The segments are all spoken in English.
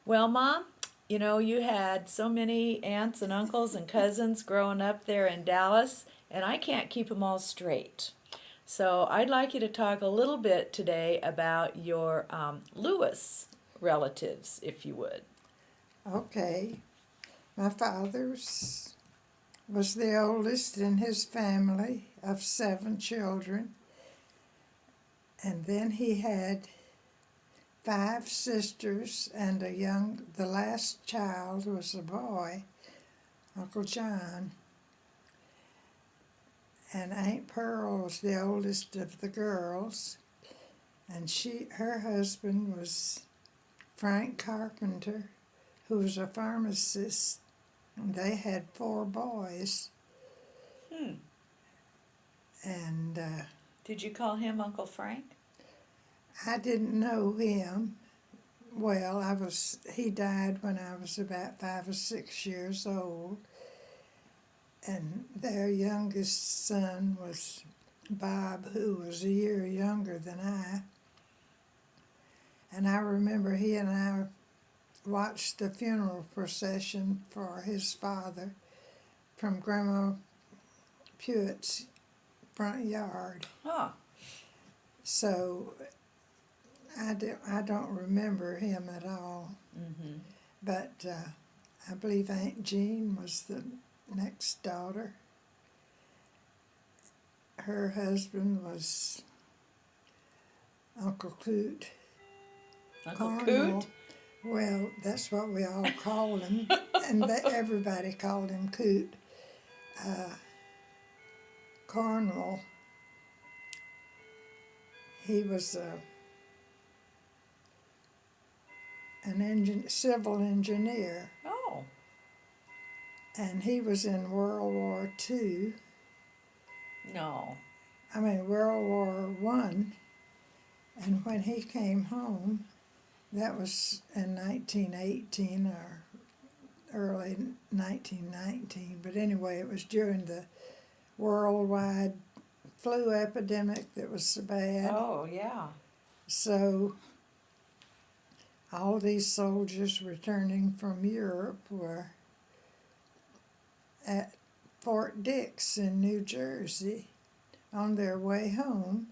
Well, Mom, you had so many aunts and uncles and cousins growing up there in Dallas, and I can't keep them all straight. So I'd like you to talk a little bit today about your Lewis relatives, if you would. Okay, my was the oldest in his family of 7 children, and then he had 5 sisters and the last child was a boy, Uncle John, and Aunt Pearl was the oldest of the girls, and her husband was Frank Carpenter, who was a pharmacist, and they had 4 boys, Hmm. and Did you call him Uncle Frank? I didn't know him. Well, he died when I was about 5 or 6 years old, and their youngest son was Bob, who was a year younger than I. And I remember he and I watched the funeral procession for his father from Grandma Pewett's front yard. Huh. So I don't remember him at all, Mm-hmm. but I believe Aunt Jean was the next daughter. Her husband was Uncle Coot Uncle Cornwall. Coot? Well, that's what we all called him, and everybody called him Coot. Uh, Cornwall. He was civil engineer, Oh. and he was in World War II. No. I mean World War One, and when he came home, that was in 1918 or early 1919. But anyway, it was during the worldwide flu epidemic that was so bad. Oh, yeah. So all these soldiers returning from Europe were at Fort Dix in New Jersey on their way home,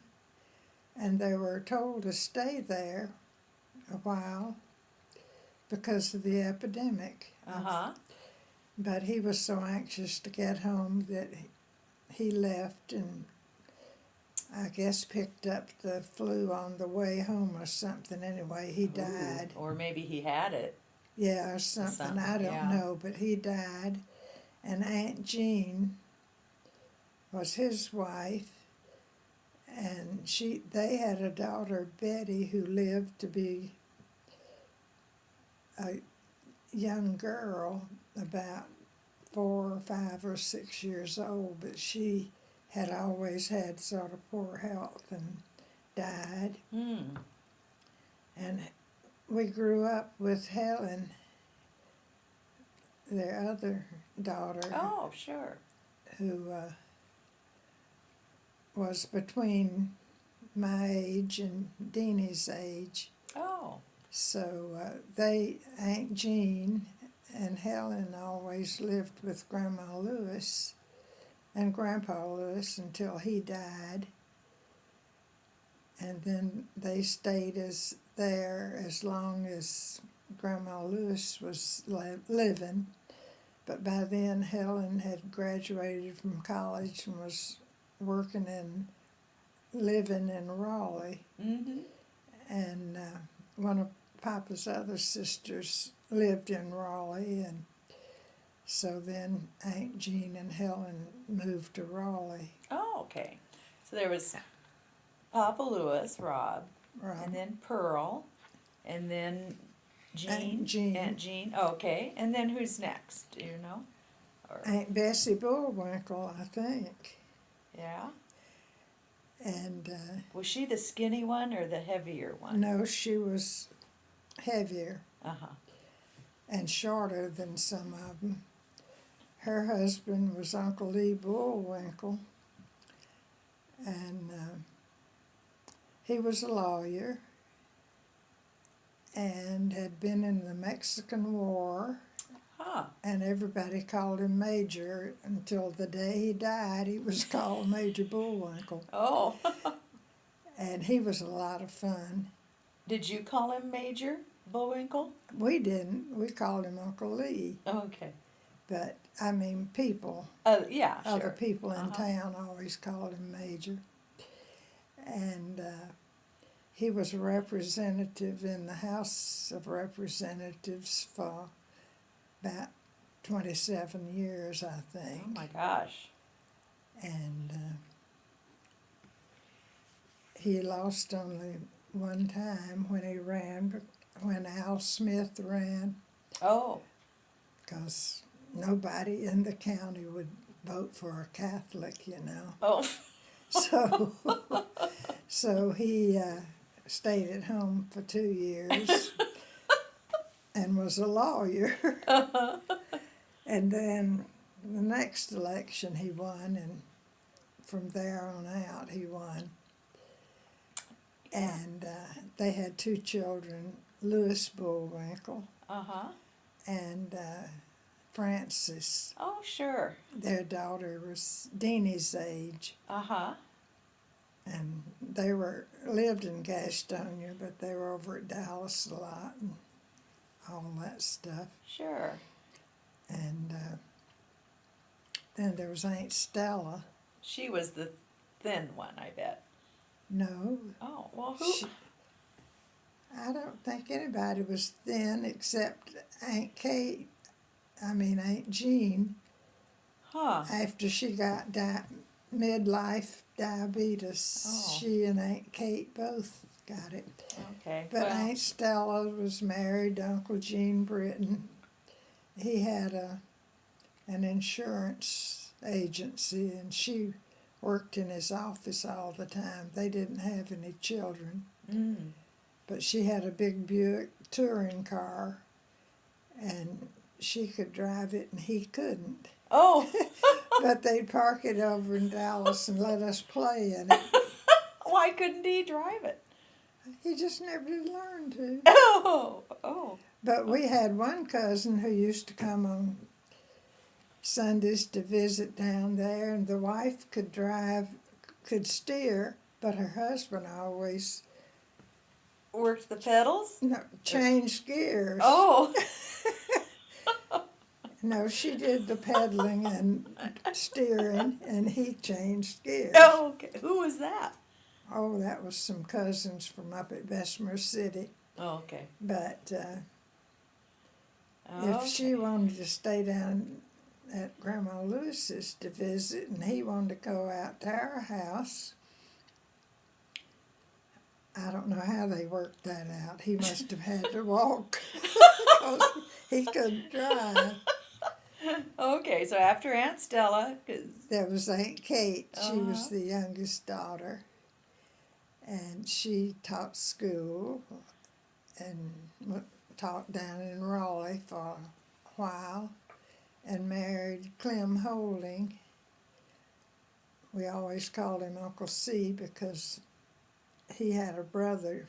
and they were told to stay there a while because of the epidemic. Uh-huh. But he was so anxious to get home that he left and I guess picked up the flu on the way home or something. Anyway, he died. Ooh, or maybe he had it. Yeah, or something. I don't Yeah. know, but he died. And Aunt Jean was his wife, and they had a daughter, Betty, who lived to be a young girl, about 4 or 5 or 6 years old, but she had always had sort of poor health and died. Hmm. And we grew up with Helen, their other daughter, Oh, sure. who was between my age and Deanie's age. Oh. So Aunt Jean and Helen always lived with Grandma Lewis and Grandpa Lewis until he died. And then they stayed there as long as Grandma Lewis was living. But by then Helen had graduated from college and was living in Raleigh. Mm-hmm. And one of Papa's other sisters lived in Raleigh, and so then Aunt Jean and Helen moved to Raleigh. Oh, okay. So there was Papa Lewis, Rob, and then Pearl, and then Jean. Aunt Jean. Oh, okay. And then who's next? Do you know? Or, Aunt Bessie Bullwinkle, I think. yeah. And Was she the skinny one or the heavier one? no, she was heavier Uh-huh. and shorter than some of them. Her husband was Uncle Lee Bullwinkle, and he was a lawyer, and had been in the Mexican War, Huh. and everybody called him Major until the day he died. He was called Major Bullwinkle, Oh. and he was a lot of fun. Did you call him Major Bullwinkle? We didn't. We called him Uncle Lee, Okay. but I mean, people, Yeah, sure. other people in Uh-huh. town always called him Major, and he was a representative in the House of Representatives for about 27 years, I think. Oh my gosh. And he lost only one time when he ran, when Al Smith ran, Oh. because nobody in the county would vote for a Catholic, you know. Oh. So, so he stayed at home for 2 years and was a lawyer. And then the next election he won, and from there on out he won. And they had 2 children, Louis Bullwinkle Uh-huh. and Frances. Oh, sure. Their daughter was Deanie's age, Uh-huh. and they lived in Gastonia, but they were over at Dallas a lot and all that stuff. Sure. And then there was Aunt Stella. She was the thin one, I bet. No, Oh, well, who? I don't think anybody was thin except Aunt Kate. Aunt Jean. Huh. After she got midlife diabetes, Oh. she and Aunt Kate both got it. Okay. But well, Aunt Stella was married to Uncle Gene Britton. He had an insurance agency, and she worked in his office all the time. They didn't have any children, but she had a big Buick touring car, and she could drive it and he couldn't. Oh. But they'd park it over in Dallas and let us play in it. Why couldn't he drive it? He just never did learn to. Oh. Oh. But we had one cousin who used to come on Sundays to visit down there, and the wife could steer, but her husband always Worked the pedals? changed gears. Oh. No, she did the pedaling and steering, and he changed gears. Oh, okay. Who was that? Oh, that was some cousins from up at Bessemer City. Oh, okay. But Oh, if she wanted to stay down at Grandma Lewis's to visit, and he wanted to go out to our house, I don't know how they worked that out. He must have had to walk because he couldn't drive. Okay, so after Aunt Stella, 'cause There was Aunt Kate. She was Uh-huh. the youngest daughter, and she taught school and taught down in Raleigh for a while, and married Clem Holding. We always called him Uncle C because he had a brother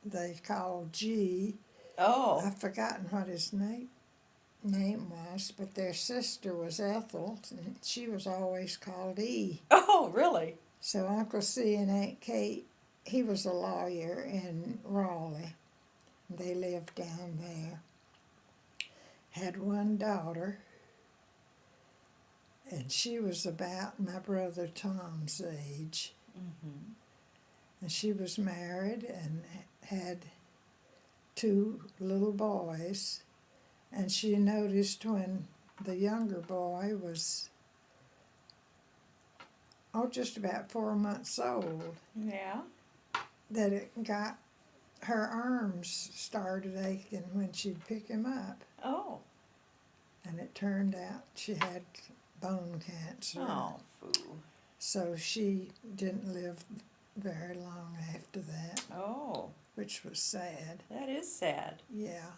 they called G. oh, I've forgotten what his name was, but their sister was Ethel, and she was always called E. oh, really? So Uncle C and Aunt Kate, he was a lawyer in Raleigh. They lived down there. Had one daughter, and she was about my brother Tom's age. Mm-hmm. And she was married and had 2 little boys. And she noticed when the younger boy was, just about 4 months old, Yeah. that it got her arms started aching when she'd pick him up. Oh. And it turned out she had bone cancer. Oh, foo. So she didn't live very long after that, Oh, which was sad. that is sad. Yeah.